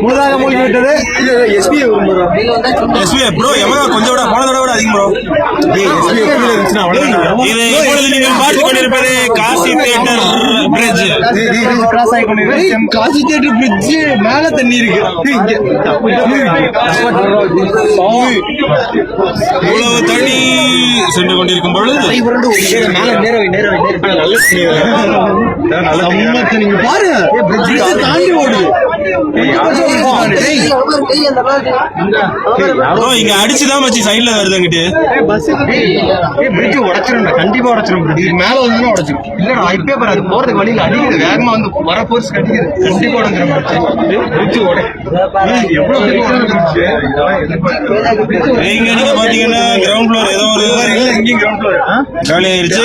முழுதாக மூழ்கிவிட்டது. SP bro எவ்வளோ கொஞ்சம் விட போனதோட விட அதிகம் ப்ரோ. நீங்கள் பார்த்து கொண்டிருப்பது காசி தியேட்டர் பிரிட்ஜ். கிராஸ் ஆகி கொண்டிருக்கிறது. காசி தியேட்டர் பிரிட்ஜ் மேல தண்ணி இருக்கு. இவ்வளவு தண்ணி சென்று கொண்டிருக்கும் பொழுது நீங்க பாருங்க தாண்டி ஓடுது. இங்க அடிச்சுதான் வச்சு சைட்ல வருதுங்கிட்டு பிரிட்ஜ் உடைச்சிரும். கண்டிப்பா உடைச்சிரும். மேல வந்து உடைச்சிரும். இல்லடா இப்பே பாரு அது போறதுக்கு வழியில அடிக்குது. வேகமா வந்து வர போர்ஸ் கட்டிக்குது. கண்டிப்பா உடைச்சிரும். பிரிட்ஜ் உடை எவ்வளவு நீங்க பாத்தீங்கன்னா கிரவுண்ட் ஃப்ளோர் ஏதோ ஒரு எங்கேயும் கிரவுண்ட் ஃப்ளோர் காலி ஆயிருச்சு.